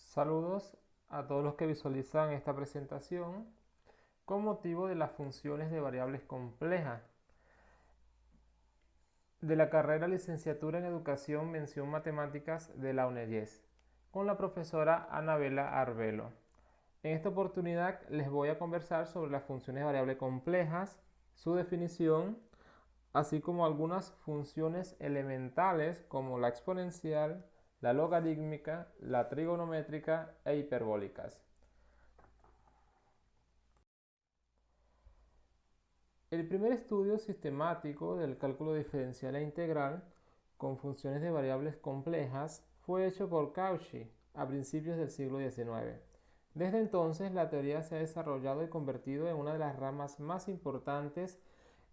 Saludos a todos los que visualizan esta presentación con motivo de las funciones de variables complejas de la carrera Licenciatura en Educación Mención Matemáticas de la UNEYES con la profesora Anabela Arbelo. En esta oportunidad les voy a conversar sobre las funciones de variables complejas, su definición, así como algunas funciones elementales como la exponencial, la logarítmica, la trigonométrica e hiperbólicas. El primer estudio sistemático del cálculo diferencial e integral con funciones de variables complejas fue hecho por Cauchy a principios del siglo XIX. Desde entonces, la teoría se ha desarrollado y convertido en una de las ramas más importantes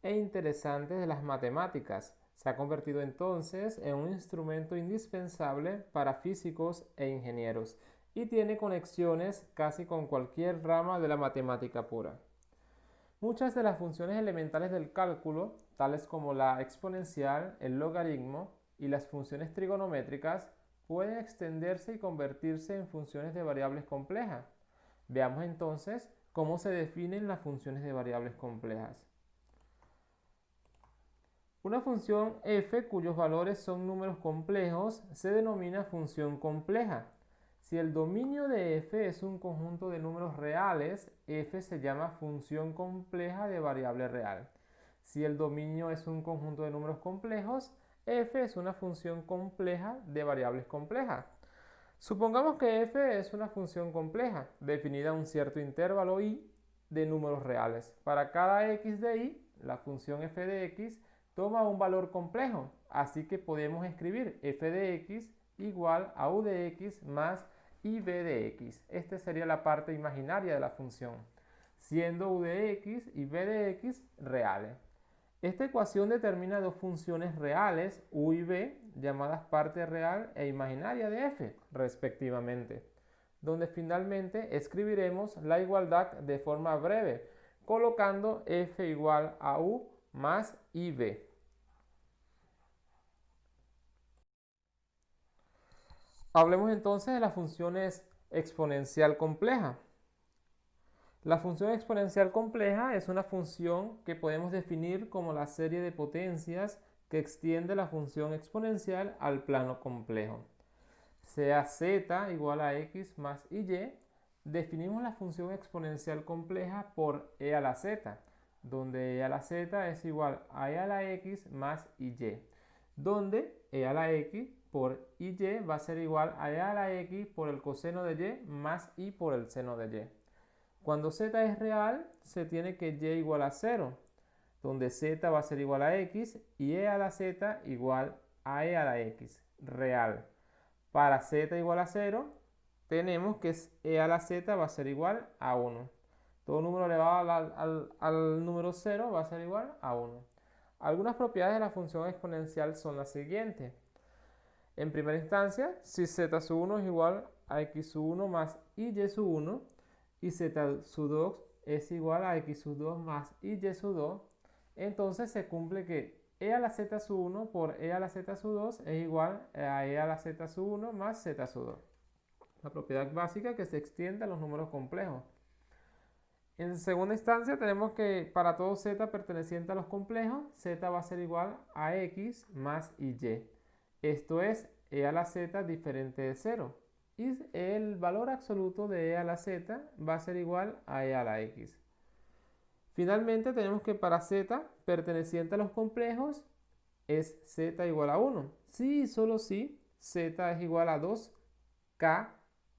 e interesantes de las matemáticas. Se ha convertido entonces en un instrumento indispensable para físicos e ingenieros y tiene conexiones casi con cualquier rama de la matemática pura. Muchas de las funciones elementales del cálculo, tales como la exponencial, el logaritmo y las funciones trigonométricas, pueden extenderse y convertirse en funciones de variables complejas. Veamos entonces cómo se definen las funciones de variables complejas. Una función f cuyos valores son números complejos se denomina función compleja. Si el dominio de f es un conjunto de números reales, f se llama función compleja de variable real. Si el dominio es un conjunto de números complejos, f es una función compleja de variables complejas. Supongamos que f es una función compleja, definida a un cierto intervalo i de números reales. Para cada x de i, la función f de x toma un valor complejo, así que podemos escribir f de x igual a u de x más ib de x. Esta sería la parte imaginaria de la función, siendo u de x y b de x reales. Esta ecuación determina dos funciones reales, u y b, llamadas parte real e imaginaria de f, respectivamente, donde finalmente escribiremos la igualdad de forma breve, colocando f igual a u más ib. Hablemos entonces de las funciones exponencial compleja. La función exponencial compleja es una función que podemos definir como la serie de potencias que extiende la función exponencial al plano complejo. Sea z igual a x más y, definimos la función exponencial compleja por e a la z, donde e a la z es igual a e a la x más y, donde e a la x por y va a ser igual a e a la x por el coseno de y más y por el seno de y. Cuando z es real, se tiene que y igual a 0, donde z va a ser igual a x y e a la z igual a e a la x, real. Para z igual a 0, tenemos que e a la z va a ser igual a 1. Todo número elevado al número 0 va a ser igual a 1. Algunas propiedades de la función exponencial son las siguientes. En primera instancia, si z sub 1 es igual a x sub 1 más y sub 1, y z sub 2 es igual a x sub 2 más y sub 2, entonces se cumple que e a la z sub 1 por e a la z sub 2 es igual a e a la z sub 1 más z sub 2. La propiedad básica que se extiende a los números complejos. En segunda instancia tenemos que para todo z perteneciente a los complejos, z va a ser igual a x más y. Esto es e a la z diferente de 0. Y el valor absoluto de e a la z va a ser igual a e a la x. Finalmente tenemos que para z perteneciente a los complejos es z igual a 1. Si y solo si z es igual a 2k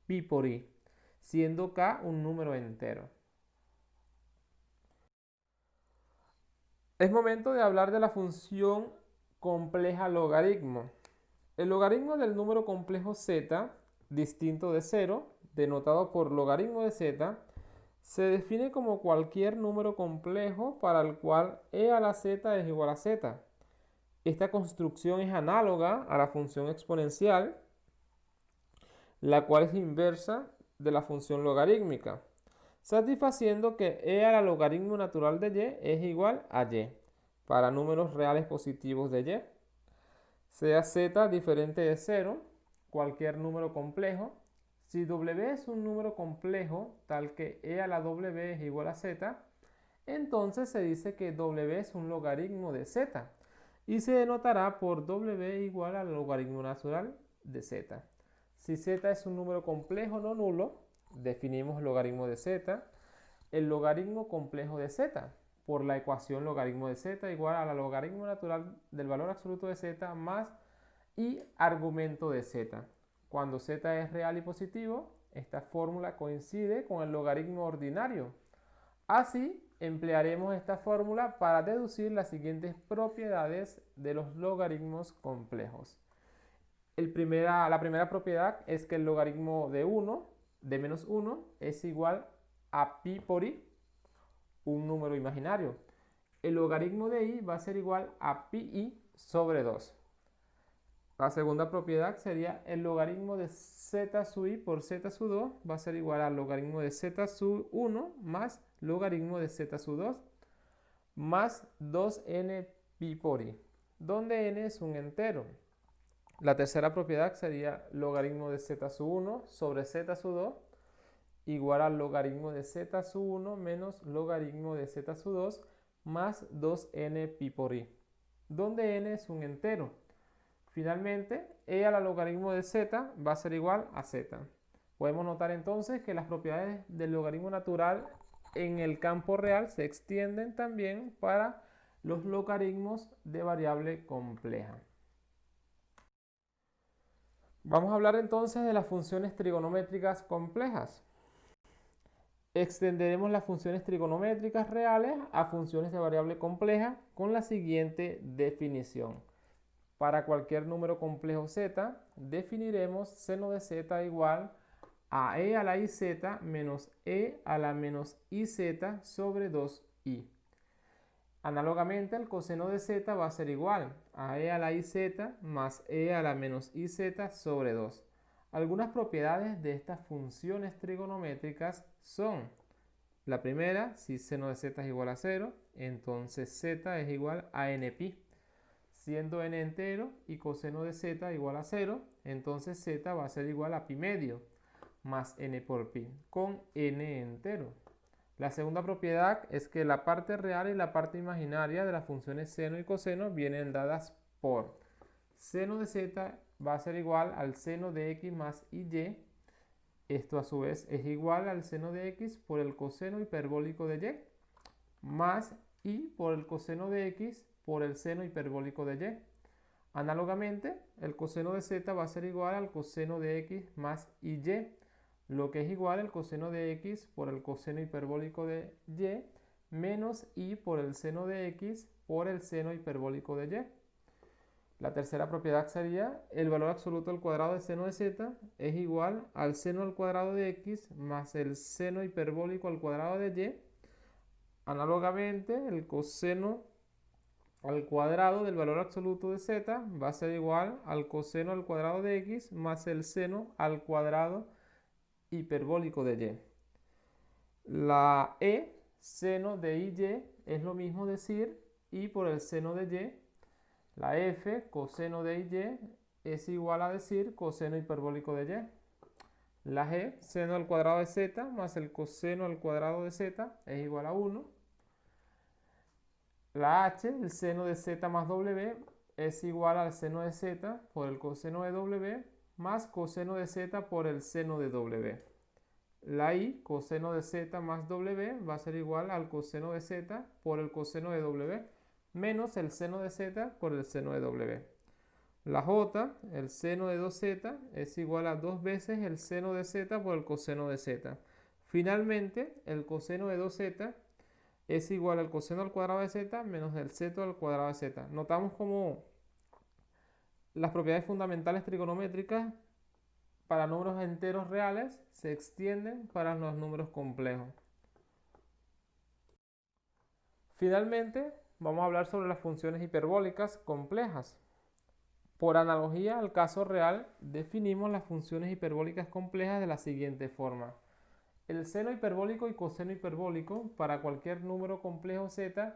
pi por i, siendo k un número entero. Es momento de hablar de la función compleja logaritmo. El logaritmo del número complejo z, distinto de 0, denotado por logaritmo de z, se define como cualquier número complejo para el cual e a la z es igual a z. Esta construcción es análoga a la función exponencial, la cual es inversa de la función logarítmica, satisfaciendo que e a la logaritmo natural de y es igual a y para números reales positivos de y. Sea z diferente de 0, cualquier número complejo, Si w es un número complejo, tal que e a la w es igual a z, entonces se dice que w es un logaritmo de z y se denotará por w igual al logaritmo natural de z. Si z es un número complejo no nulo, definimos logaritmo de z, el logaritmo complejo de z, por la ecuación logaritmo de z igual a la logaritmo natural del valor absoluto de z más y argumento de z. Cuando z es real y positivo, esta fórmula coincide con el logaritmo ordinario. Así, emplearemos esta fórmula para deducir las siguientes propiedades de los logaritmos complejos. La primera propiedad es que el logaritmo de menos 1, es igual a pi por i, un número imaginario. El logaritmo de i va a ser igual a pi i sobre 2. La segunda propiedad sería el logaritmo de z sub i por z sub 2 va a ser igual al logaritmo de z sub 1 más logaritmo de z sub 2 más 2n pi por i, donde n es un entero. La tercera propiedad sería logaritmo de z sub 1 sobre z sub 2 igual al logaritmo de z sub 1 menos logaritmo de z sub 2 más 2n pi por i, donde n es un entero. Finalmente, e a la logaritmo de z va a ser igual a z. Podemos notar entonces que las propiedades del logaritmo natural en el campo real se extienden también para los logaritmos de variable compleja. Vamos a hablar entonces de las funciones trigonométricas complejas. Extenderemos las funciones trigonométricas reales a funciones de variable compleja con la siguiente definición. Para cualquier número complejo z, definiremos seno de z igual a e a la iz menos e a la menos iz sobre 2i. Análogamente, el coseno de z va a ser igual a e a la iz más e a la menos iz sobre 2. Algunas propiedades de estas funciones trigonométricas son: la primera, si seno de z es igual a 0, entonces z es igual a npi. Siendo n entero y coseno de z igual a 0, entonces z va a ser igual a pi medio más n por pi, con n entero. La segunda propiedad es que la parte real y la parte imaginaria de las funciones seno y coseno vienen dadas por seno de z va a ser igual al seno de x más y. Esto a su vez es igual al seno de x por el coseno hiperbólico de y más y por el coseno de x por el seno hiperbólico de y. Análogamente, el coseno de z va a ser igual al coseno de x más y, lo que es igual al coseno de x por el coseno hiperbólico de y menos y por el seno de x por el seno hiperbólico de y. La tercera propiedad sería el valor absoluto al cuadrado de seno de z es igual al seno al cuadrado de x más el seno hiperbólico al cuadrado de y. Análogamente, el coseno al cuadrado del valor absoluto de z va a ser igual al coseno al cuadrado de x más el seno al cuadrado hiperbólico de y. La e, seno de y, es lo mismo decir y por el seno de y. La f, coseno de y, es igual a decir coseno hiperbólico de y. La g, seno al cuadrado de z más el coseno al cuadrado de z, es igual a 1. La h, el seno de z más w, es igual al seno de z por el coseno de w más coseno de z por el seno de w. La i, coseno de z más w, va a ser igual al coseno de z por el coseno de w menos el seno de z por el seno de w. La j, el seno de 2z, es igual a 2 veces el seno de z por el coseno de z. Finalmente, el coseno de 2z es igual al coseno al cuadrado de z menos el seto al cuadrado de z. Notamos cómo las propiedades fundamentales trigonométricas para números enteros reales se extienden para los números complejos. Finalmente, vamos a hablar sobre las funciones hiperbólicas complejas. Por analogía al caso real, definimos las funciones hiperbólicas complejas de la siguiente forma. El seno hiperbólico y coseno hiperbólico para cualquier número complejo z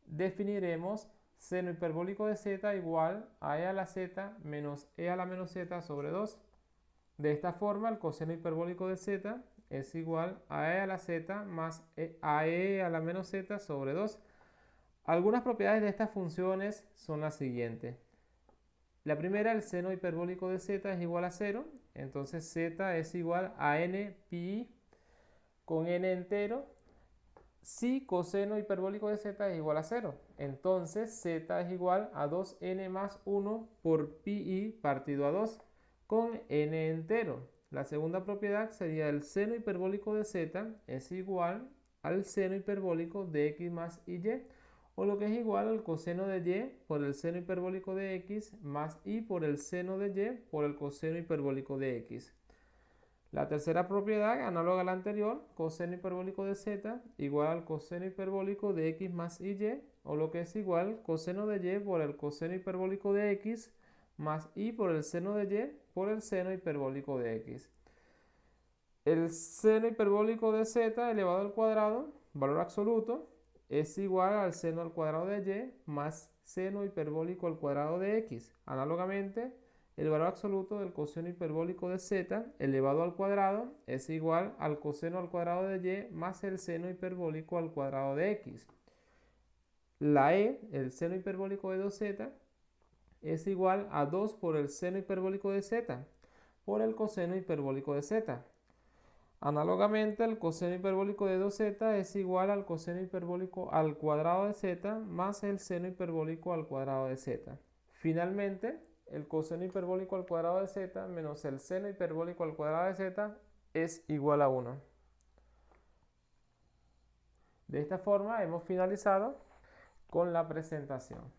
definiremos seno hiperbólico de z igual a e a la z menos e a la menos z sobre 2. De esta forma, el coseno hiperbólico de z es igual a e a la z más a e a la menos z sobre 2. Algunas propiedades de estas funciones son las siguientes. La primera, el seno hiperbólico de z es igual a 0, entonces z es igual a n pi con n entero. Si coseno hiperbólico de z es igual a 0, entonces z es igual a 2n más 1 por pi partido a 2 con n entero. La segunda propiedad sería el seno hiperbólico de z es igual al seno hiperbólico de x más y, o lo que es igual al coseno de y por el seno hiperbólico de x más y por el seno de y por el coseno hiperbólico de x. La tercera propiedad, análoga a la anterior, coseno hiperbólico de z igual al coseno hiperbólico de x más y, o lo que es igual coseno de y por el coseno hiperbólico de x más y por el seno de y por el seno hiperbólico de x. El seno hiperbólico de z elevado al cuadrado, valor absoluto, es igual al seno al cuadrado de y más seno hiperbólico al cuadrado de x. Análogamente, el valor absoluto del coseno hiperbólico de z elevado al cuadrado es igual al coseno al cuadrado de y más el seno hiperbólico al cuadrado de x. La e, el seno hiperbólico de 2z, es igual a 2 por el seno hiperbólico de z por el coseno hiperbólico de z. Análogamente, el coseno hiperbólico de 2z es igual al coseno hiperbólico al cuadrado de z más el seno hiperbólico al cuadrado de z. Finalmente, el coseno hiperbólico al cuadrado de z menos el seno hiperbólico al cuadrado de z es igual a 1. De esta forma hemos finalizado con la presentación.